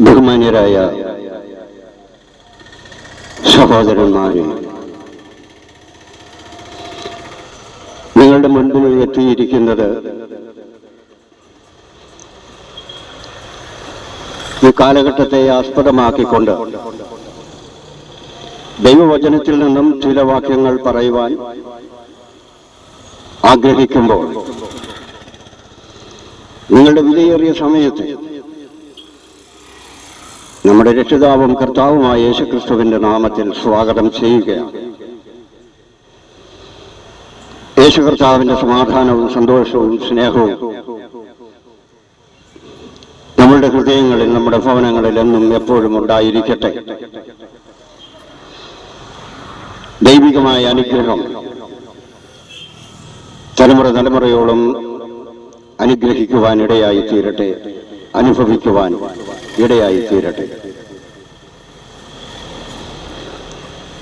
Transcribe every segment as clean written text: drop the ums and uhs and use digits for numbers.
ബഹുമാന്യരായ സഹോദരന്മാരെ, നിങ്ങളുടെ മുൻപിൽ എത്തിയിരിക്കുന്നത് ഈ കാലഘട്ടത്തെ ആസ്പദമാക്കിക്കൊണ്ട് ദൈവവചനത്തിൽ നിന്നും ചില വാക്യങ്ങൾ പറയുവാൻ ആഗ്രഹിക്കുമ്പോൾ നിങ്ങളുടെ വിലയേറിയ സമയത്ത് നമ്മുടെ രക്ഷിതാവും കർത്താവുമായ യേശുക്രിസ്തുവിന്റെ നാമത്തിൽ സ്വാഗതം ചെയ്യുകയാണ്. യേശു കർത്താവിന്റെ സമാധാനവും സന്തോഷവും സ്നേഹവും നമ്മളുടെ ഹൃദയങ്ങളിൽ, നമ്മുടെ ഭവനങ്ങളിൽ എന്നും എപ്പോഴും ഉണ്ടായിരിക്കട്ടെ. ദൈവികമായ അനുഗ്രഹം തലമുറയോളം അനുഗ്രഹിക്കുവാൻ ഇടയായി തീരട്ടെ, അനുഭവിക്കുവാൻ ഇടയായി തീരട്ടെ.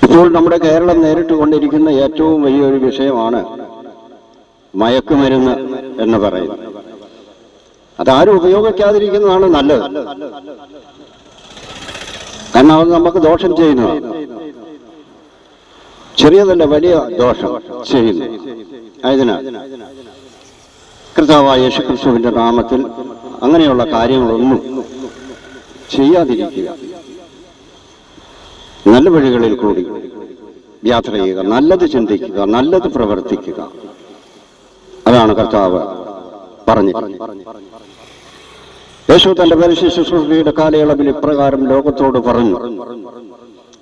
ഇപ്പോൾ നമ്മുടെ കേരളം നേരിട്ടുകൊണ്ടിരിക്കുന്ന ഏറ്റവും വലിയൊരു വിഷയമാണ് മയക്കുമരുന്ന് എന്ന് പറയുന്നത്. അതാരും ഉപയോഗിക്കാതിരിക്കുന്നതാണ് നല്ലത്. കാരണം അത് നമുക്ക് ദോഷം ചെയ്യുന്നതാണ്. ചെറിയതല്ല, വലിയ ദോഷം ചെയ്യുന്നു. ആയതിനാൽ കർത്താവായ യേശുക്രിസ്തുവിന്റെ നാമത്തിൽ അങ്ങനെയുള്ള കാര്യങ്ങളൊന്നും ചെയ്യാതിരിക്കുക. നല്ല വഴികളിൽ കൂടി യാത്ര ചെയ്യുക, നല്ലത് ചിന്തിക്കുക, നല്ലത് പ്രവർത്തിക്കുക. അതാണ് കർത്താവ് പറഞ്ഞു. യേശു തന്റെ പരസ്യ ശുശ്രൂഷയുടെ കാലയളവിൽ ഇപ്രകാരം ലോകത്തോട് പറഞ്ഞു: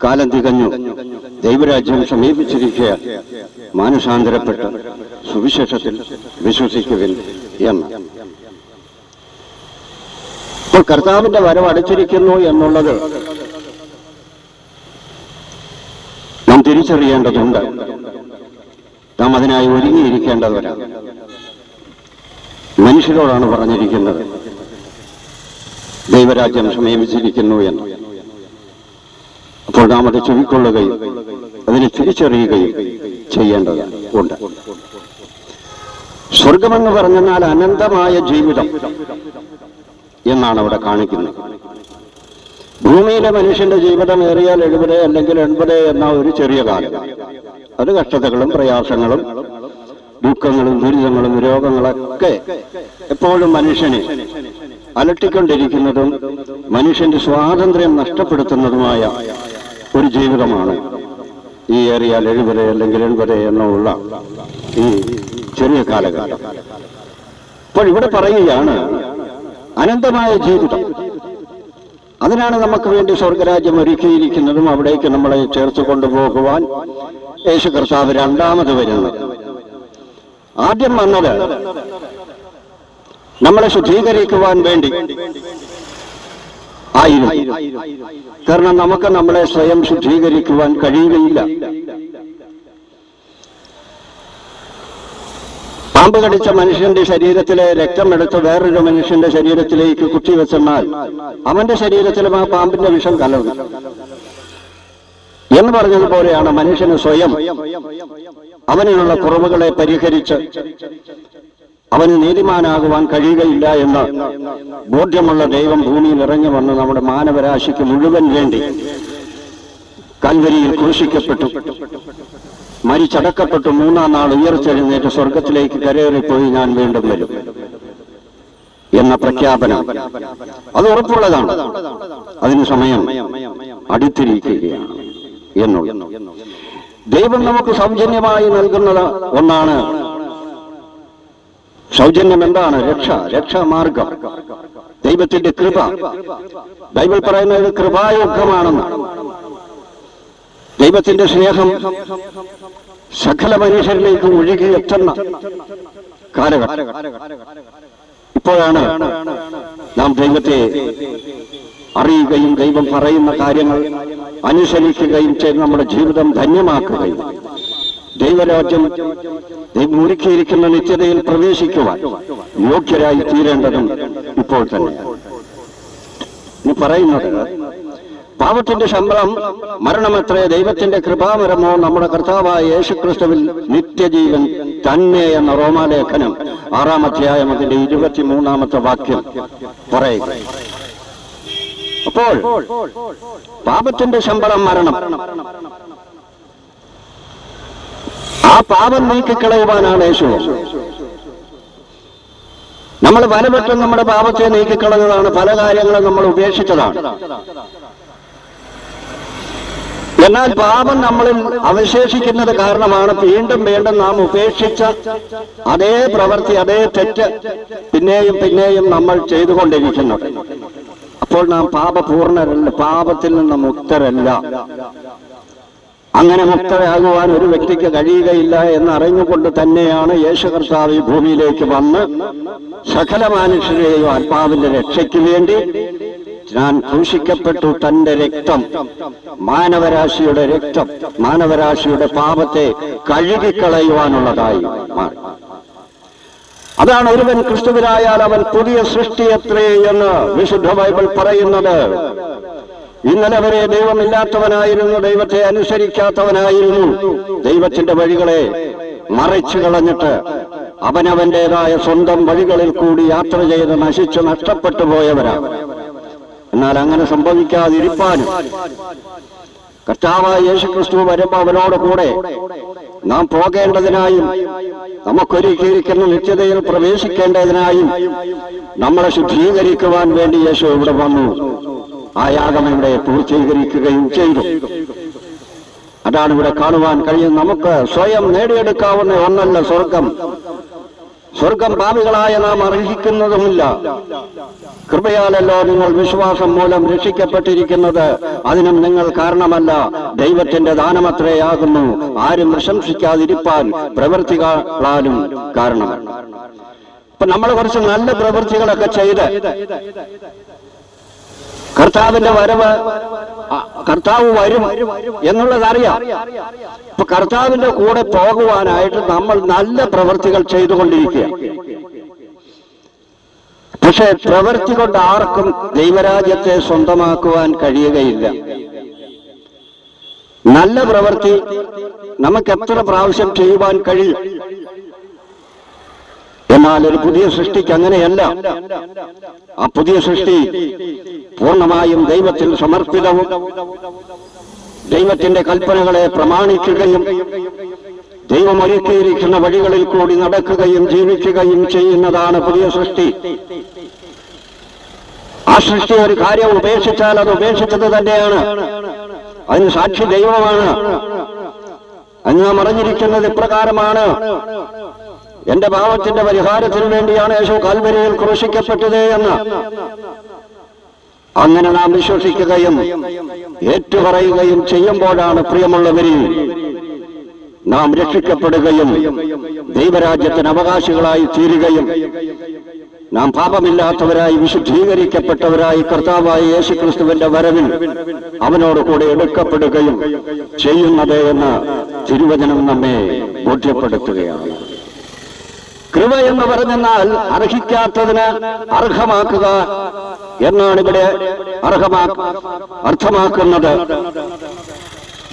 കാലം തികഞ്ഞു, ദൈവരാജ്യം സമീപിച്ചിരിക്കുക, മാനസാന്തരപ്പെട്ട് സുവിശേഷത്തിൽ വിശ്വസിക്കുവിൻ എന്ന്. ഇപ്പോൾ കർത്താവിന്റെ വരവ് അടുത്തിരിക്കുന്നു എന്നുള്ളത് നാം തിരിച്ചറിയേണ്ടതുണ്ട്. നാം അതിനായി ഒരുങ്ങിയിരിക്കേണ്ടവരാണ്. മനുഷ്യരോടാണ് പറഞ്ഞിരിക്കുന്നത് ദൈവരാജ്യം സമീപിച്ചിരിക്കുന്നു എന്ന്. അപ്പോൾ നാം അത് ചെവിക്കൊള്ളുകയും അതിനെ തിരിച്ചറിയുകയും ചെയ്യേണ്ടതുണ്ട്. സ്വർഗമെന്ന് പറഞ്ഞാൽ അനന്തമായ ജീവിതം എന്നാണ് അവിടെ കാണിക്കുന്നത്. ഭൂമിയിലെ മനുഷ്യന്റെ ജീവിതം ഏറിയാൽ 70 അല്ലെങ്കിൽ 80 എന്ന ഒരു ചെറിയ കാലം. അത് കഷ്ടതകളും പ്രയാസങ്ങളും ദുഃഖങ്ങളും ദുരിതങ്ങളും രോഗങ്ങളൊക്കെ എപ്പോഴും മനുഷ്യനെ അലട്ടിക്കൊണ്ടിരിക്കുന്നതും മനുഷ്യന്റെ സ്വാതന്ത്ര്യം നഷ്ടപ്പെടുത്തുന്നതുമായ ഒരു ജീവിതമാണ് ഈ ഏറിയാൽ 70 അല്ലെങ്കിൽ 80 എന്നുള്ള ഈ ചെറിയ കാലഘട്ടം. അപ്പോൾ ഇവിടെ പറയുകയാണ് അനന്തമായ ജീവിതം. അതിനാണ് നമുക്ക് വേണ്ടി സ്വർഗരാജ്യം ഒരുക്കിയിരിക്കുന്നതും അവിടേക്ക് നമ്മളെ ചേർത്ത് കൊണ്ടുപോകുവാൻ യേശു കർത്താവ് രണ്ടാമത് വരുന്നത്. ആദ്യം വന്നത് നമ്മളെ ശുദ്ധീകരിക്കുവാൻ വേണ്ടി ആയിരുന്നു. കാരണം നമുക്ക് നമ്മളെ സ്വയം ശുദ്ധീകരിക്കുവാൻ കഴിയുകയില്ല. പാമ്പ് കടിച്ച മനുഷ്യന്റെ ശരീരത്തിലെ രക്തമെടുത്ത് വേറൊരു മനുഷ്യന്റെ ശരീരത്തിലേക്ക് കുത്തിവെച്ചെന്നാൽ അവന്റെ ശരീരത്തിലും ആ പാമ്പിന്റെ വിഷം കലർന്നു എന്ന് പറഞ്ഞതുപോലെയാണ് മനുഷ്യന് സ്വയം അവനിലുള്ള കുറവുകളെ പരിഹരിച്ച് അവന് നീതിമാനാകുവാൻ കഴിയുകയില്ല എന്ന് ബോധ്യമുള്ള ദൈവം ഭൂമിയിൽ ഇറങ്ങി വന്ന് നമ്മുടെ മാനവരാശിക്ക് മുഴുവൻ വേണ്ടി കൽവരിയിൽ ക്രൂശിക്കപ്പെട്ടു, മരിച്ചടക്കപ്പെട്ടു, 3-ാം നാൾ ഉയർത്തെഴുന്നേറ്റ് സ്വർഗത്തിലേക്ക് കരയേറിപ്പോയി ഞാൻ വീണ്ടും വരും എന്ന പ്രഖ്യാപനം അത് ഉറപ്പുള്ളതാണ്. അതിന് സമയം അടുത്തിരിക്കുകയാണ് എന്നുള്ളത്. ദൈവം നമുക്ക് സൗജന്യമായി നൽകുന്നത് ഒന്നാണ്. സൗജന്യം എന്താണ്? രക്ഷാമാർഗം, ദൈവത്തിന്റെ കൃപ. ബൈബിൾ പറയുന്നത് കൃപായുഗമാണെന്ന്. ദൈവത്തിന്റെ സ്നേഹം സകല മനുഷ്യരിലേക്ക് ഒഴുകിയെത്തുന്ന കാലഘട്ടം. ഇപ്പോഴാണ് നാം ദൈവത്തെ അറിയുകയും ദൈവം പറയുന്ന കാര്യങ്ങൾ അനുസരിക്കുകയും ചെയ്ത് നമ്മുടെ ജീവിതം ധന്യമാക്കുകയും ദൈവരാജ്യം ദൈവം ഒരുക്കിയിരിക്കുന്ന നിത്യതയിൽ പ്രവേശിക്കുവാൻ യോഗ്യരായി തീരേണ്ടതും ഇപ്പോൾ തന്നെ. ഇനി പറയുന്നത്, പാപത്തിന്റെ ശമ്പളം മരണമത്രേ, ദൈവത്തിന്റെ കൃപാവരമോ നമ്മുടെ കർത്താവായ യേശുക്രിസ്തുവിൽ നിത്യജീവൻ തന്നെ എന്ന റോമാലേഖനം 6-ാം അധ്യായം അതിന്റെ 23-ാമത്തെ വാക്യം പറയുക. അപ്പോൾ പാപത്തിന്റെ ശമ്പളം മരണം. ആ പാപം നീക്കിക്കളയുവാനാണ് യേശു. നമ്മൾ പലവട്ടം നമ്മുടെ പാപത്തെ നീക്കിക്കളഞ്ഞതാണ്, പല കാര്യങ്ങളും നമ്മൾ ഉപേക്ഷിച്ചതാണ്. എന്നാൽ പാപം നമ്മളിൽ അവശേഷിക്കുന്നത് കാരണമാണ് വീണ്ടും വീണ്ടും നാം ഉപേക്ഷിച്ച അതേ പ്രവൃത്തി, അതേ തെറ്റ് പിന്നെയും പിന്നെയും നമ്മൾ ചെയ്തുകൊണ്ടിരിക്കുന്നത്. അപ്പോൾ നാം പാപപൂർണരല്ല, പാപത്തിൽ നിന്ന് മുക്തരല്ല. അങ്ങനെ മുക്തരാകുവാൻ ഒരു വ്യക്തിക്ക് കഴിയുകയില്ല എന്നറിഞ്ഞുകൊണ്ട് തന്നെയാണ് യേശു കർത്താവ് ഈ ഭൂമിയിലേക്ക് വന്ന് സകല മനുഷ്യരെയും ആത്മാവിന്റെ രക്ഷയ്ക്ക് വേണ്ടി ഞാൻ ക്രൂശിക്കപ്പെട്ടു, തന്റെ രക്തം, മാനവരാശിയുടെ രക്തം, മാനവരാശിയുടെ പാപത്തെ കഴുകിക്കളയുവാനുള്ളതായി മാറി. അതാണ് ഒരുവൻ ക്രിസ്തുവിലായാൽ അവൻ പുതിയ സൃഷ്ടിയത്രേ എന്ന് വിശുദ്ധ ബൈബിൾ പറയുന്നത്. ഇന്നലെ വരെ ദൈവമില്ലാത്തവനായിരുന്നു, ദൈവത്തെ അനുസരിക്കാത്തവനായിരുന്നു, ദൈവത്തിന്റെ വഴികളെ മറിച്ചു കളഞ്ഞിട്ട് അവനവന്റേതായ സ്വന്തം വഴികളിൽ കൂടി യാത്ര ചെയ്ത് നശിച്ചു നഷ്ടപ്പെട്ടു പോയവരാണ്. എന്നാൽ അങ്ങനെ സംഭവിക്കാതിരിപ്പാനും കർത്താവായ യേശുക്രിസ്തു വരുമ്പോൾ അവനോട് കൂടെ നാം പോകേണ്ടതിനായും നമുക്കൊരുക്കിയിരിക്കുന്ന നിത്യതയിൽ പ്രവേശിക്കേണ്ടതിനായും നമ്മളെ ശുദ്ധീകരിക്കുവാൻ വേണ്ടി യേശു ഇവിടെ വന്നു. ആ യാഗം ഇവിടെ പൂർത്തീകരിക്കുകയും ചെയ്തു. അതാണ് ഇവിടെ കാണുവാൻ കഴിയും. നമുക്ക് സ്വയം നേടിയെടുക്കാവുന്ന ഒന്നല്ല സ്വർഗം. സ്വർഗം പാപികളായ നാം അർഹിക്കുന്നതുമില്ല. കൃപയാലല്ലോ നിങ്ങൾ വിശ്വാസം മൂലം രക്ഷിക്കപ്പെട്ടിരിക്കുന്നത്. അതിനും നിങ്ങൾ കാരണമല്ല, ദൈവത്തിന്റെ ദാനമത്രയാകുന്നു. ആരും പ്രശംസിക്കാതിരിപ്പാൻ പ്രവൃത്തികളാലും കാരണമല്ല. ഇപ്പൊ നമ്മൾ കുറച്ച് നല്ല പ്രവൃത്തികളൊക്കെ ചെയ്ത് കർത്താവിന്റെ വരവ്, കർത്താവ് വരും എന്നുള്ളതറിയാം. ഇപ്പൊ കർത്താവിന്റെ കൂടെ പോകുവാനായിട്ട് നമ്മൾ നല്ല പ്രവൃത്തികൾ ചെയ്തുകൊണ്ടിരിക്കുക. പക്ഷെ പ്രവൃത്തി കൊണ്ട് ആർക്കും ദൈവരാജ്യത്തെ സ്വന്തമാക്കുവാൻ കഴിയുകയില്ല. നല്ല പ്രവൃത്തി നമുക്ക് എത്ര പ്രാവശ്യം ചെയ്യുവാൻ കഴിയും. എന്നാൽ ഒരു പുതിയ സൃഷ്ടിക്ക് അങ്ങനെയല്ല. ആ പുതിയ സൃഷ്ടി പൂർണ്ണമായും ദൈവത്തിൽ സമർപ്പിതവും ദൈവത്തിന്റെ കൽപ്പനകളെ പ്രമാണിക്കുകയും ദൈവം ഒരുക്കിയിരിക്കുന്ന വഴികളിൽ കൂടി നടക്കുകയും ജീവിക്കുകയും ചെയ്യുന്നതാണ് പുതിയ സൃഷ്ടി. ആ സൃഷ്ടി ഒരു കാര്യം ഉപേക്ഷിച്ചാൽ അത് ഉപേക്ഷിച്ചത് തന്നെയാണ്. അതിന് സാക്ഷി ദൈവമാണ്. അത് നാം അറിഞ്ഞിരിക്കുന്നത് ഇപ്രകാരമാണ്: എന്റെ പാപത്തിന്റെ പരിഹാരത്തിന് വേണ്ടിയാണ് യേശു കാൽവരിയിൽ ക്രൂശിക്കപ്പെട്ടത് എന്ന്. അങ്ങനെ നാം വിശ്വസിക്കുകയും ഏറ്റുപറയുകയും ചെയ്യുമ്പോഴാണ് പ്രിയമുള്ളവരിൽ നാം രക്ഷിക്കപ്പെടുകയും ദൈവരാജ്യത്തിന് അവകാശികളായി തീരുകയും നാം പാപമില്ലാത്തവരായി വിശുദ്ധീകരിക്കപ്പെട്ടവരായി കർത്താവായ യേശുക്രിസ്തുവിന്റെ വരവിൽ അവനോട് കൂടെ എടുക്കപ്പെടുകയും ചെയ്യുന്നത് എന്ന് തിരുവചനം നമ്മെ ബോധ്യപ്പെടുത്തുകയാണ്. കൃപ എന്ന് പറഞ്ഞാൽ അർഹിക്കാത്തതിന് അർഹമാക്കുക എന്നാണ് ഇവിടെ അർത്ഥമാക്കുന്നത്.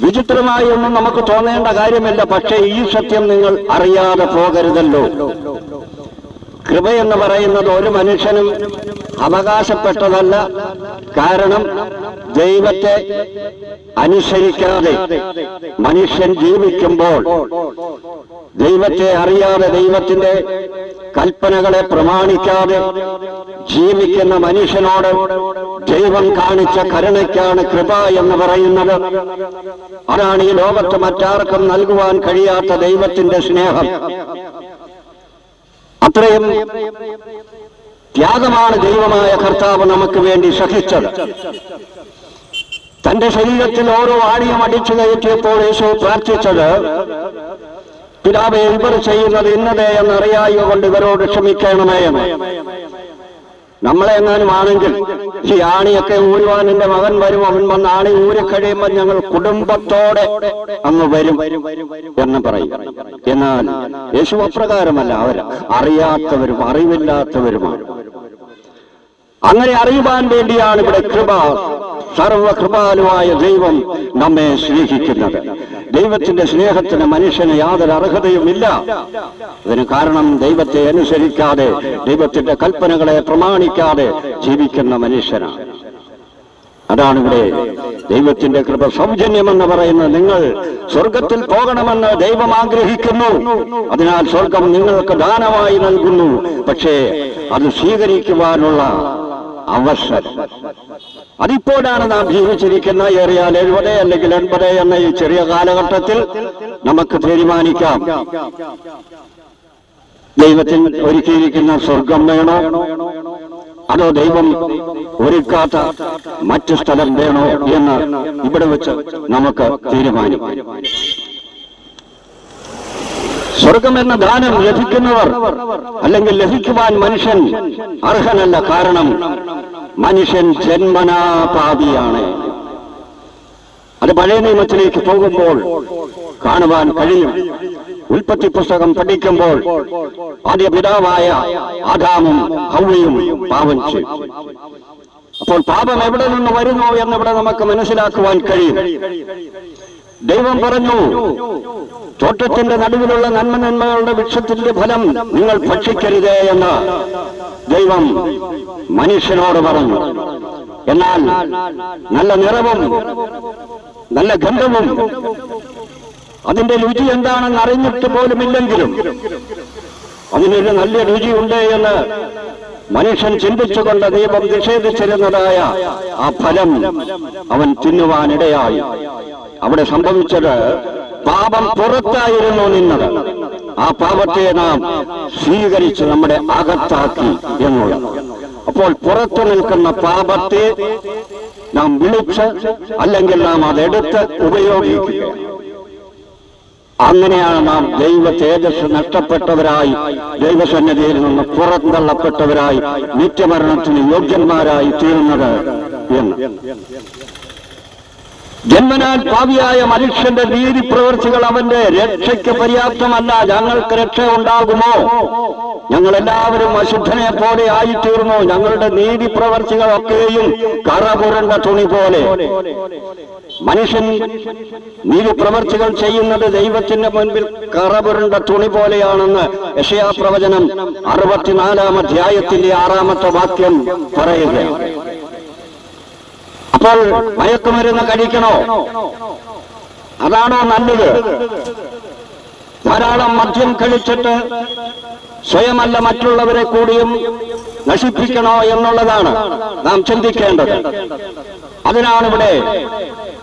വിചിത്രമായി ഒന്നും നമുക്ക് തോന്നേണ്ട കാര്യമില്ല. പക്ഷേ ഈ സത്യം നിങ്ങൾ അറിയാതെ പോകരുതല്ലോ. കൃപ എന്ന് പറയുന്നത് ഒരു മനുഷ്യനും അവകാശപ്പെട്ടതല്ല. കാരണം ദൈവത്തെ അനുസരിക്കാതെ മനുഷ്യൻ ജീവിക്കുമ്പോൾ, ദൈവത്തെ അറിയാതെ ദൈവത്തിന്റെ കൽപ്പനകളെ പ്രമാണിക്കാതെ ജീവിക്കുന്ന മനുഷ്യനോട് ദൈവം കാണിച്ച കരുണയ്ക്കാണ് കൃപ എന്ന് പറയുന്നത്. അതാണ് ഈ ലോകത്ത് മറ്റാർക്കും നൽകുവാൻ കഴിയാത്ത ദൈവത്തിന്റെ സ്നേഹം. അത്രയും ത്യാഗമാണ് ദൈവമായ കർത്താവ് നമുക്ക് വേണ്ടി സഹിച്ചത്. തന്റെ ശരീരത്തിൽ ഓരോ ആണിയും അടിച്ചു കയറ്റിയപ്പോൾ യേശു പ്രാർത്ഥിച്ചത്, പിതാവേ, ഇവർ ചെയ്യുന്നത് ഇന്നതേ എന്നറിയായ കൊണ്ട് ഇവരോട് ക്ഷമിക്കണമേ എന്ന്. നമ്മളെങ്ങാനും ആണെങ്കിൽ ഈ ആണിയൊക്കെ ഊരുവാൻ എന്റെ മകൻ വരും, അവൻ വന്ന് ആണി ഊരിക്കഴിയുമ്പോൾ ഞങ്ങൾ കുടുംബത്തോടെ അങ്ങ് വരും എന്ന് പറയും. എന്നാൽ യേശു അപ്രകാരമല്ല, അവർ അറിയാത്തവരും അറിവില്ലാത്തവരുമാണ്. അങ്ങനെ അറിയുവാൻ വേണ്ടിയാണ് ഇവിടെ കൃപ, സർവകൃപാലുവായ ദൈവം നമ്മെ സ്നേഹിക്കുന്നത്. ദൈവത്തിന്റെ സ്നേഹത്തിന് മനുഷ്യന് യാതൊരു അർഹതയുമില്ല. അതിന് കാരണം ദൈവത്തെ അനുസരിക്കാതെ, ദൈവത്തിന്റെ കൽപ്പനകളെ പ്രമാണിക്കാതെ ജീവിക്കുന്ന മനുഷ്യനാണ്. അതാണ് ഇവിടെ ദൈവത്തിന്റെ കൃപ. സൗജന്യമെന്ന് പറയുന്നത്, നിങ്ങൾ സ്വർഗത്തിൽ പോകണമെന്ന് ദൈവം ആഗ്രഹിക്കുന്നു, അതിനാൽ സ്വർഗം നിങ്ങൾക്ക് ദാനമായി നൽകുന്നു. പക്ഷേ അത് സ്വീകരിക്കുവാനുള്ള അവസരം അതിപ്പോഴാണ് നാം ജീവിച്ചിരിക്കുന്ന. ഏറിയാൽ 70 അല്ലെങ്കിൽ 80 എന്ന ഈ ചെറിയ കാലഘട്ടത്തിൽ നമുക്ക് തീരുമാനിക്കാം, ദൈവത്തിന് ഒരുക്കിയിരിക്കുന്ന സ്വർഗം വേണോ, അതോ ദൈവം ഒരുക്കാത്ത മറ്റു സ്ഥലം വേണോ എന്ന് ഇവിടെ വെച്ച് നമുക്ക് തീരുമാനിക്കാം. സ്വർഗം എന്ന ദാനം ലഭിക്കുന്നവർ അല്ലെങ്കിൽ ലഭിക്കുവാൻ മനുഷ്യൻ അർഹനല്ല. കാരണം മനുഷ്യൻ ജന്മനാ പാപിയാണ്. അത് പഴയ നിയമത്തിലേക്ക് പോകുമ്പോൾ കാണുവാൻ കഴിയും. ഉൽപ്പത്തി പുസ്തകം പഠിക്കുമ്പോൾ ആദ്യ പിതാവായ ആദാമും ഹവ്വയും പാപം ചെയ്തു. അപ്പോൾ പാപം എവിടെ നിന്ന് വരുന്നു എന്നിവിടെ നമുക്ക് മനസ്സിലാക്കുവാൻ കഴിയും. ദൈവം പറഞ്ഞു, തോട്ടത്തിന്റെ നടുവിലുള്ള നന്മകളുടെ വൃക്ഷത്തിന്റെ ഫലം നിങ്ങൾ ഭക്ഷിക്കരുതേ എന്ന് ദൈവം മനുഷ്യനോട് പറഞ്ഞു. എന്നാൽ നല്ല നിറവും നല്ല ഗന്ധവും അതിന്റെ രുചി എന്താണെന്ന് അറിഞ്ഞിട്ട് പോലുമില്ലെങ്കിലും അതിനൊരു നല്ല രുചിയുണ്ട് എന്ന് മനുഷ്യൻ ചിന്തിച്ചുകൊണ്ട് ദൈവം നിഷേധിച്ചിരുന്നതായ ആ ഫലം അവൻ തിന്നുവാനിടയായി. അവിടെ സംഭവിച്ചത്, പാപം പുറത്തായിരുന്നു നിന്നത്. ആ പാപത്തെ നാം സ്വീകരിച്ച് നമ്മുടെ അകത്താക്കി എന്നുള്ളത്. അപ്പോൾ പുറത്തു നിൽക്കുന്ന പാപത്തെ നാം വിളിച്ച് അല്ലെങ്കിൽ നാം അതെടുത്ത് ഉപയോഗിക്കുക. അങ്ങനെയാണ് നാം ദൈവ തേജസ് നഷ്ടപ്പെട്ടവരായി, ദൈവസന്നിധിയിൽ നിന്ന് പുറന്തള്ളപ്പെട്ടവരായി, നിത്യമരണത്തിന് യോഗ്യന്മാരായി തീരുന്നത് എന്ന്. ജന്മനാൽ പാപിയായ മനുഷ്യന്റെ നീതി പ്രവൃത്തികൾ അവന്റെ രക്ഷയ്ക്ക് പര്യാപ്തമല്ല. ഞങ്ങൾക്ക് രക്ഷ ഉണ്ടാകുമോ? ഞങ്ങളെല്ലാവരും അശുദ്ധനെ പോലെ ആയിത്തീർന്നു. ഞങ്ങളുടെ നീതി പ്രവൃത്തികളൊക്കെയും കറപുരണ്ട തുണി പോലെ. മനുഷ്യൻ നീതി പ്രവൃത്തികൾ ചെയ്യുന്നത് ദൈവത്തിന്റെ മുൻപിൽ കറപുരണ്ട തുണി പോലെയാണെന്ന് യെശയ്യാ പ്രവചനം 64-ാം അധ്യായത്തിന്റെ 6-ാമത്തെ വാക്യം പറയുകയാണ്. അപ്പോൾ മയക്കുമരുന്ന് കഴിക്കണോ? അതാണോ നല്ലത്? ധാരാളം മദ്യം കഴിച്ചിട്ട് സ്വയമല്ല മറ്റുള്ളവരെ കൂടിയും നശിപ്പിക്കണോ എന്നുള്ളതാണ് നാം ചിന്തിക്കേണ്ടത്. അതിനാണ് ഇവിടെ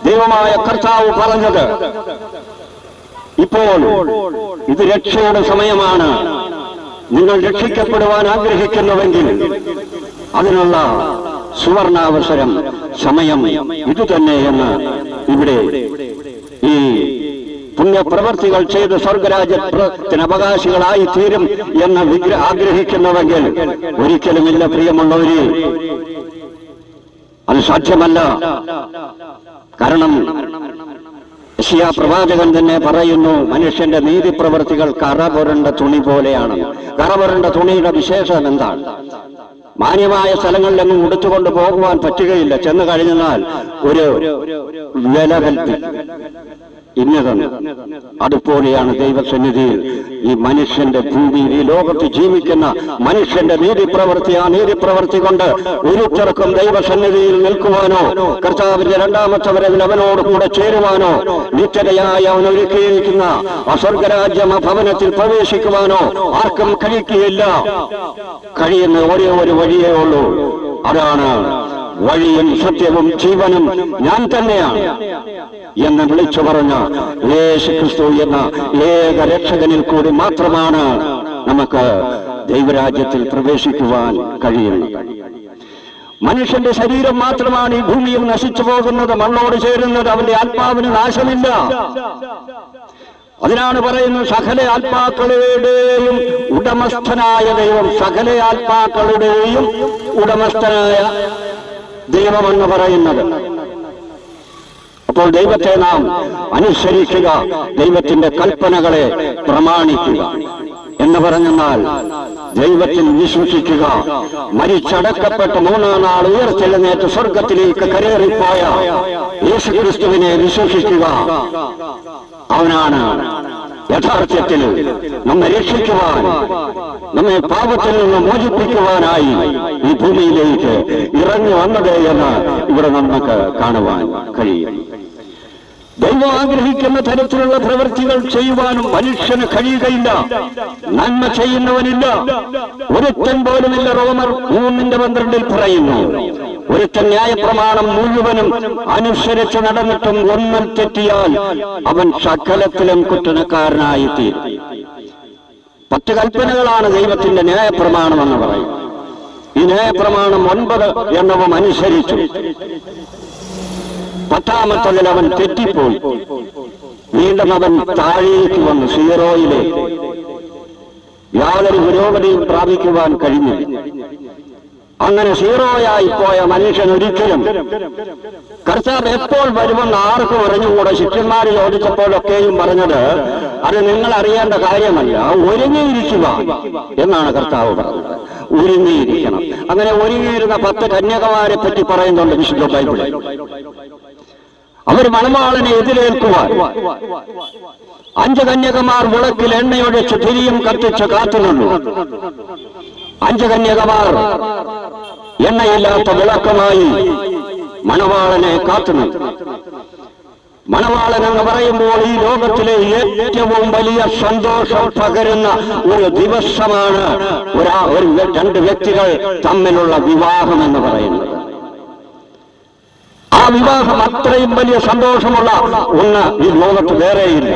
ദൈവമായ കർത്താവ് പറഞ്ഞത്, ഇപ്പോൾ ഇത് രക്ഷയുടെ സമയമാണ്. നിങ്ങൾ രക്ഷിക്കപ്പെടുവാൻ ആഗ്രഹിക്കുന്നുവെങ്കിൽ അതിനുള്ള സുവർണാവസരം, സമയം ഇതുതന്നെ എന്ന് ഇവിടെ ഈ പുണ്യപ്രവർത്തികൾ ചെയ്ത് സ്വർഗരാജ്യത്തിന് അവകാശികളായി തീരും എന്ന് ആഗ്രഹിക്കുന്നുവെങ്കിൽ ഒരിക്കലുമില്ല പ്രിയമുള്ളവരെ, അത് സാധ്യമല്ല. കാരണം യെശയ്യാ പ്രവാചകൻ തന്നെ പറയുന്നു, മനുഷ്യന്റെ നീതി പ്രവൃത്തികൾ കറപുരണ്ട തുണി പോലെയാണ്. കറപുരണ്ട തുണിയുടെ വിശേഷം എന്താണ്? മാന്യമായ സ്ഥലങ്ങളിലെങ്ങും ഉടുത്തുകൊണ്ട് പോകുവാൻ പറ്റുകയില്ല. ചെന്ന് കഴിഞ്ഞാൽ ഒരു വില കൽപ്പിക്കും, ഇന്നതെന്ന്. അതുപോലെയാണ് ദൈവസന്നിധിയിൽ ഈ മനുഷ്യന്റെ ഭൂമിയിൽ, ഈ ലോകത്ത് ജീവിക്കുന്ന മനുഷ്യന്റെ നീതിപ്രവൃത്തി. ആ നീതിപ്രവൃത്തി കൊണ്ട് ഒരുത്തർക്കും ദൈവസന്നിധിയിൽ നിൽക്കുവാനോ, കർത്താവിന്റെ 2ാമത്തെ വരവിൽ അവനോട് കൂടെ ചേരുവാനോ, നിത്യതയായി അവൻ ഒരുക്കിയിരിക്കുന്ന അസ്വർഗരാജ്യം ഭവനത്തിൽ പ്രവേശിക്കുവാനോ ആർക്കും കഴിക്കുകയില്ല. കഴിയുന്ന ഒരേ ഒരു വഴിയേ ഉള്ളൂ. അതാണ് വഴിയും സത്യവും ജീവനും ഞാൻ തന്നെയാണ് എന്ന് വിളിച്ചു പറഞ്ഞ യേശുക്രിസ്തു എന്ന ഏക രക്ഷകനിൽ കൂടി മാത്രമാണ് നമുക്ക് ദൈവരാജ്യത്തിൽ പ്രവേശിക്കുവാൻ കഴിയുന്നത്. മനുഷ്യന്റെ ശരീരം മാത്രമാണ് ഈ ഭൂമിയിൽ നശിച്ചു പോകുന്നത്, മണ്ണോട് ചേരുന്നത്. അവന്റെ ആത്മാവിന് നാശമില്ല. അതിനാണ് പറയുന്നത് സകല ആത്മാക്കളുടെയും ഉടമസ്ഥനായ ദൈവം, സകല ആത്മാക്കളുടെയും ഉടമസ്ഥനായ ദൈവമെന്ന് പറയുന്നത്. അപ്പോൾ ദൈവത്തെ നാം അനുസരിക്കുക, ദൈവത്തിന്റെ കൽപ്പനകളെ പ്രമാണിക്കുക എന്ന് പറഞ്ഞെന്നാൽ ദൈവത്തിൽ വിശ്വസിക്കുക. മരിച്ചടക്കപ്പെട്ട് മൂന്നാം നാൾ ഉയർത്തെഴുന്നേറ്റ് സ്വർഗത്തിലേക്ക് കരേറിപ്പോയ യേശുക്രിസ്തുവിനെ വിശ്വസിക്കുക. അവനാണ് യഥാർത്ഥത്തിൽ നമ്മെ രക്ഷിക്കുവാൻ, നമ്മെ പാപത്തിൽ നിന്ന് മോചിപ്പിക്കുവാനായി ഈ ഭൂമിയിലേക്ക് ഇറങ്ങി വന്നത് എന്ന് ഇവിടെ നമുക്ക് കാണുവാൻ കഴിയും. ദൈവം ആഗ്രഹിക്കുന്ന തരത്തിലുള്ള പ്രവൃത്തികൾ ചെയ്യുവാനും മനുഷ്യന് കഴിയുകയില്ല. നന്മ ചെയ്യുന്നവനില്ല, ഒരുത്തൻ പോലുമില്ല. റോമർ 3:12 പറയുന്നു, ഒരുത്തൻ ന്യായപ്രമാണം മുഴുവനും അനുസരിച്ച് നടന്നിട്ടും ഒന്നും തെറ്റിയാൽ അവൻ സകലത്തിലും കുറ്റക്കാരനായിത്തീരും. 10 കൽപ്പനകളാണ് ദൈവത്തിന്റെ ന്യായപ്രമാണം എന്ന് പറയും. ഈ ന്യായപ്രമാണം 9 എണ്ണവും അനുസരിച്ചു. 10ാമത്തതിൽ അവൻ തെറ്റിപ്പോയി. വീണ്ടും അവൻ താഴേക്ക് വന്നു, സീറോയിലേക്ക്. യാതൊരു പുരോഗതിയും പ്രാപിക്കുവാൻ കഴിഞ്ഞു. അങ്ങനെ സീറോയായി പോയ മനുഷ്യൻ ഒരിക്കലും കർത്താവ് എപ്പോൾ വരുമെന്ന് ആർക്കും അറിഞ്ഞുകൂടെ. ശിഷ്യന്മാർ ചോദിച്ചപ്പോഴൊക്കെയും പറഞ്ഞത് അത് നിങ്ങൾ അറിയേണ്ട കാര്യമല്ല, ഒരുങ്ങിയിരിക്കുക എന്നാണ് കർത്താവ് പറഞ്ഞത്. ഒരുങ്ങിയിരിക്കണം. അങ്ങനെ ഒരുങ്ങിയിരുന്ന 10 കന്യകമാരെ പറ്റി പറയുന്നുണ്ട് വിശുദ്ധ ബൈബിളിൽ. അവർ മണവാളനെ എതിരേൽക്കുവാൻ 5 കന്യകമാർ വിളക്കിൽ എണ്ണയൊഴിച്ച് തിരിയും കത്തിച്ച് കാത്തുനിന്നു. 5 കന്യകമാർ എണ്ണയില്ലാത്ത വിളക്കുമായി മണവാളനെ കാത്തുനിന്നു. മണവാളൻ എന്ന് പറയുമ്പോൾ ഈ ലോകത്തിലെ ഏറ്റവും വലിയ സന്തോഷം പകരുന്ന ഒരു ദിവസമാണ് 2 വ്യക്തികൾ തമ്മിലുള്ള വിവാഹം എന്ന് പറയുന്നത്. ആ വിവാഹം അത്രയും വലിയ സന്തോഷമുള്ള ഒന്ന് ഈ ലോകത്ത് വേറെയില്ല.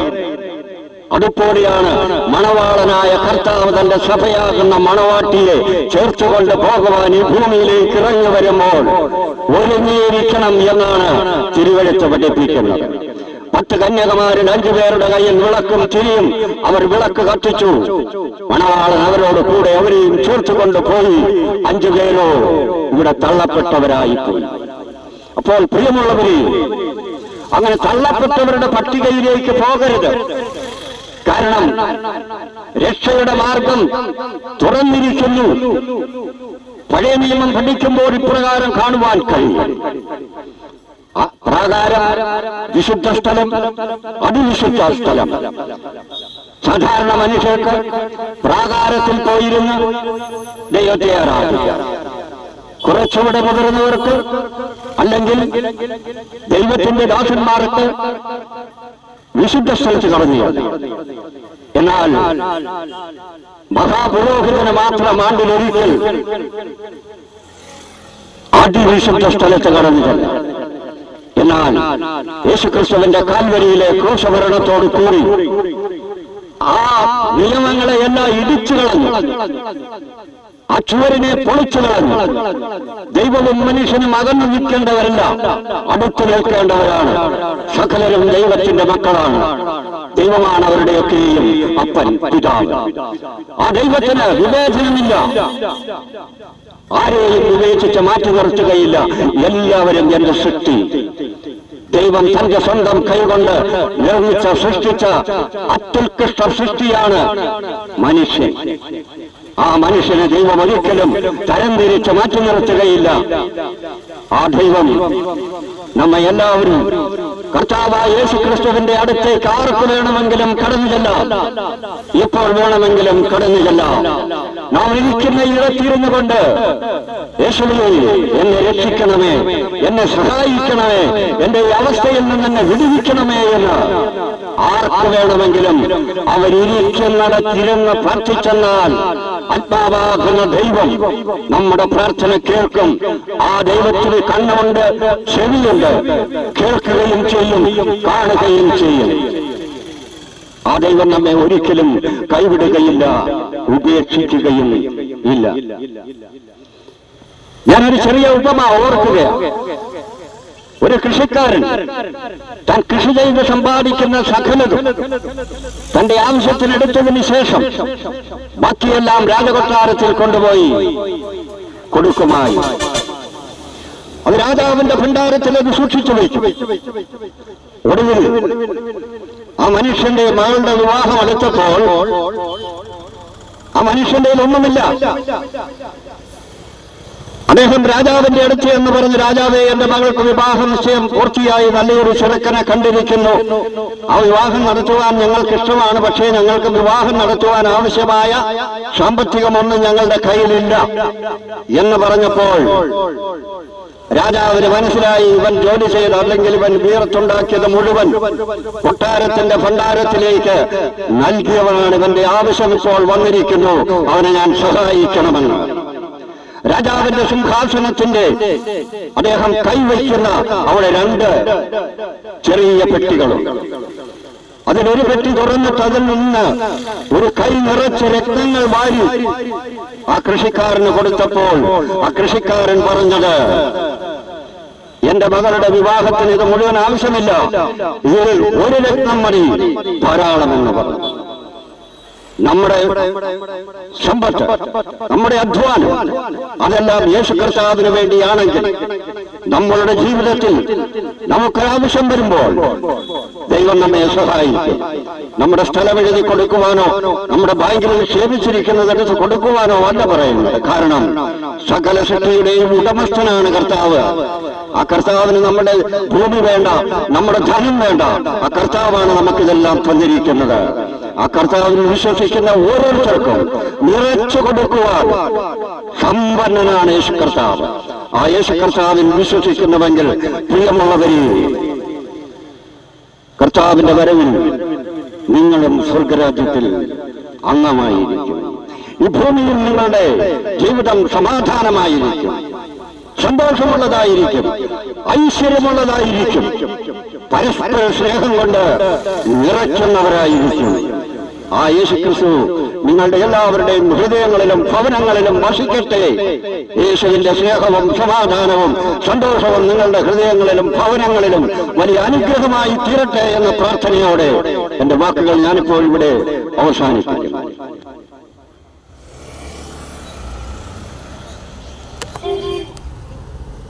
അതുപോലെയാണ് മണവാളനായ കർത്താവ് തന്റെ സഭയാകുന്ന മണവാട്ടിയെ ചേർത്തുകൊണ്ട് പോകുവാൻ ഈ ഭൂമിയിലേക്ക് ഇറങ്ങി വരുമ്പോൾ ഒരുങ്ങിയിരിക്കണം എന്നാണ് തിരുവെഴുത്ത് പഠിപ്പിക്കുന്നത്. 10 കന്യകമാരിൽ 5 പേരുടെ കയ്യിൽ വിളക്കും തിരിയും. അവർ വിളക്ക് കത്തിച്ചു. മണവാളൻ അവരോട് കൂടെ അവരെയും ചേർത്തുകൊണ്ട് പോയി. 5 പേരോ ഇവിടെ തള്ളപ്പെട്ടവരായിപ്പോയി. അപ്പോൾ പ്രിയമുള്ളവരെ, അങ്ങനെ തള്ളപ്പെട്ടവരുടെ പട്ടികയിലേക്ക് പോകരുത്. കാരണം രക്ഷയുടെ മാർഗം തുറന്നിരിക്കുന്നു. പഴയ നിയമം പഠിക്കുമ്പോൾ ഇപ്രകാരം കാണുവാൻ കഴിയും. പ്രാകാരം, വിശുദ്ധ സ്ഥലം, അതിവിശുദ്ധ സ്ഥലം. സാധാരണ മനുഷ്യർക്ക് പ്രാകാരത്തിൽ പോയിരുന്ന് ദൈവത്തെ ആരാധിക്കാം. കുറച്ചുകൂടെ മുതിർന്നവർക്ക് അല്ലെങ്കിൽ ദൈവത്തിന്റെ ദാസന്മാർക്ക് വിശുദ്ധ സ്ഥലത്ത് കടന്നു. എന്നാൽ മഹാപുരോഹിതന് മാത്രം ആണ്ടിലൊരിക്കൽ അതിവിശുദ്ധ സ്ഥലത്ത് കടന്നു. എന്നാൽ യേശുക്രിസ്തുവിന്റെ കാൽവരിയിലെ ക്രൂശമരണത്തോട് കൂടി ആ നിയമങ്ങളെ എല്ലാം ഇടിച്ചു കളഞ്ഞു. ആ ചുവരിനെ പൊളിച്ചു കളഞ്ഞു. ദൈവവും മനുഷ്യനും അകന്നു നിൽക്കേണ്ടവരല്ല, അടുത്തു നിൽക്കേണ്ടവരാണ്. സകലരും ദൈവത്തിന്റെ മക്കളാണ്. ദൈവമാണ് അവരുടെയൊക്കെയും അപ്പൻ, പിതാവ്. ആ ദൈവത്തിന് വിവേചനമില്ല. ആരെയും വിവേചിച്ച് മാറ്റി നിർത്തുകയില്ല. എല്ലാവരും എന്റെ സൃഷ്ടി. ദൈവം തന്റെ സ്വന്തം കൈകൊണ്ട് നിർമ്മിച്ച സൃഷ്ടിച്ച അത്യുത്കൃഷ്ട സൃഷ്ടിയാണ് മനുഷ്യൻ. ആ മനുഷ്യനെ ദൈവം ഒരിക്കലും തരംതിരിച്ച് മാറ്റി നിർത്തുകയില്ല. ആ ദൈവം നമ്മെ എല്ലാവരും കർത്താവായ യേശുക്രിസ്തുവിന്റെ അടുത്തേക്ക് ആർക്ക് വേണമെങ്കിലും കടന്നു ചെല്ലാം. ഇപ്പോൾ വേണമെങ്കിലും കടന്നു ചെല്ലാം. നാം ഇരിക്കുന്ന ഇടത്തിരുന്നു കൊണ്ട് യേശുവേ, എന്നെ രക്ഷിക്കണമേ, എന്നെ സഹായിക്കണമേ, എന്റെ ഈ അവസ്ഥയിൽ നിന്ന് എന്നെ വിടുവിക്കണമേ എന്ന് ആർക്ക് വേണമെങ്കിലും അവരിയ്ക്കുന്നിടത്തിരുന്ന് പ്രാർത്ഥിച്ചെന്നാൽ ആത്മാവാകുന്ന ദൈവം നമ്മുടെ പ്രാർത്ഥന കേൾക്കും. ആ ദൈവത്തിന് കണ്ണുണ്ട്, ചെവിയുണ്ട്, കേൾക്കുകയും ചെയ്യും, കാണുകയും ചെയ്യും. ആ ദൈവം നമ്മെ ഒരിക്കലും കൈവിടുകയില്ല, ഉപേക്ഷിക്കുകയും ഇല്ല. ഞാനൊരു ചെറിയ ഉപമ ഓർക്കുകയാണ്. ഒരു കൃഷിക്കാരൻ താൻ കൃഷി ചെയ്ത് സമ്പാദിക്കുന്ന സകലതും തന്റെ ആവശ്യത്തിനെടുത്തതിന് ശേഷം ബാക്കിയെല്ലാം രാജകൊട്ടാരത്തിൽ കൊണ്ടുപോയി കൊടുക്കുമായി. അത് രാജാവിന്റെ ഭണ്ഡാരത്തിൽ അത് സൂക്ഷിച്ചു വയ്ക്കും. ഒടുവിൽ ആ മനുഷ്യന്റെ മകളുടെ വിവാഹം അടുത്തപ്പോൾ ആ മനുഷ്യന്റെ ഒന്നുമില്ല. അദ്ദേഹം രാജാവിന്റെ അടുത്ത് എന്ന് പറഞ്ഞ്, രാജാവേ, എന്റെ മകൾക്ക് വിവാഹ നിശ്ചയം പൂർത്തിയായി, നല്ലൊരു ചെറുക്കനെ കണ്ടിരിക്കുന്നു, ആ വിവാഹം നടത്തുവാൻ ഞങ്ങൾക്ക് ഇഷ്ടമാണ്, പക്ഷേ ഞങ്ങൾക്ക് വിവാഹം നടത്തുവാൻ ആവശ്യമായ സാമ്പത്തികമൊന്നും ഞങ്ങളുടെ കയ്യിലില്ല എന്ന് പറഞ്ഞപ്പോൾ രാജാവിന് മനസ്സിലായി, ഇവൻ ജോലി ചെയ്ത് അല്ലെങ്കിൽ ഇവൻ വീർത്തുണ്ടാക്കിയത് മുഴുവൻ കൊട്ടാരത്തിന്റെ ഭണ്ഡാരത്തിലേക്ക് നൽകിയവനാണ്, ഇവന്റെ ആവശ്യം ഇപ്പോൾ വന്നിരിക്കുന്നു, അവനെ ഞാൻ സഹായിക്കണമെന്ന്. രാജാവിന്റെ സിംഹാസനത്തിന്റെ അദ്ദേഹം കൈവയ്ക്കുന്ന അവിടെ 2 ചെറിയ പെട്ടികളും, അതിലൊരു പെട്ടി തുറന്നിട്ട് അതിൽ നിന്ന് ഒരു കൈ നിറച്ച് രത്നങ്ങൾ വാരി ആ കൃഷിക്കാരന് കൊടുത്തപ്പോൾ ആ കൃഷിക്കാരൻ പറഞ്ഞത്, എന്റെ മകളുടെ വിവാഹത്തിന് ഇത് മുഴുവൻ ആവശ്യമില്ല, ഇതിൽ 1 രത്നം മതി, ധാരാളമെന്ന് പറഞ്ഞു. നമ്മുടെ സമ്പത്ത്, നമ്മുടെ അധ്വാനം അതെല്ലാം യേശു കർത്താവിന് വേണ്ടിയാണെങ്കിൽ നമ്മളുടെ ജീവിതത്തിൽ നമുക്കൊരാവശ്യം വരുമ്പോൾ ദൈവം നമ്മെ സഹായിക്കും. നമ്മുടെ സ്ഥലം എഴുതി കൊടുക്കുവാനോ നമ്മുടെ ബാങ്കിൽ നിക്ഷേപിച്ചിരിക്കുന്നതെടുത്ത് കൊടുക്കുവാനോ അല്ല പറയുന്നത്. കാരണം സകല ശക്തിയുടെയും ഉടമസ്ഥനാണ് കർത്താവ്. ആ കർത്താവിന് നമ്മുടെ ഭൂമി വേണ്ട, നമ്മുടെ ധനം വേണ്ട, ആ കർത്താവാണ് നമുക്കിതെല്ലാം തന്നിരിക്കുന്നത്. ആ കർത്താവിന് വിശ്വസിക്കുന്ന ഓരോരുത്തർക്കും നിറച്ചു കൊടുക്കുവാൻ സമ്പന്നനാണ് യേശു കർത്താവ്. ആ യേശു കർത്താവിൽ വിശ്വസിക്കുന്നുവെങ്കിൽ പ്രിയമുള്ളവരെ, കർത്താവിന്റെ വരവിൽ നിങ്ങളും സ്വർഗരാജ്യത്തിൽ അംഗമായിരിക്കും. ഈ ഭൂമിയിൽ നിങ്ങളുടെ ജീവിതം സമാധാനമായിരിക്കും, സന്തോഷമുള്ളതായിരിക്കും, ഐശ്വര്യമുള്ളതായിരിക്കും, പരസ്പര സ്നേഹം കൊണ്ട് നിറയ്ക്കുന്നവരായിരിക്കും. ആ യേശുക്രിസ്തു നിങ്ങളുടെ എല്ലാവരുടെയും ഹൃദയങ്ങളിലും ഭവനങ്ങളിലും വസിക്കട്ടെ. യേശുവിന്റെ സ്നേഹവും സമാധാനവും സന്തോഷവും നിങ്ങളുടെ ഹൃദയങ്ങളിലും ഭവനങ്ങളിലും വലിയ അനുഗ്രഹമായി തീരട്ടെ എന്ന പ്രാർത്ഥനയോടെ എന്റെ വാക്കുകൾ ഞാനിപ്പോൾ ഇവിടെ അവസാനിപ്പിക്കുന്നു.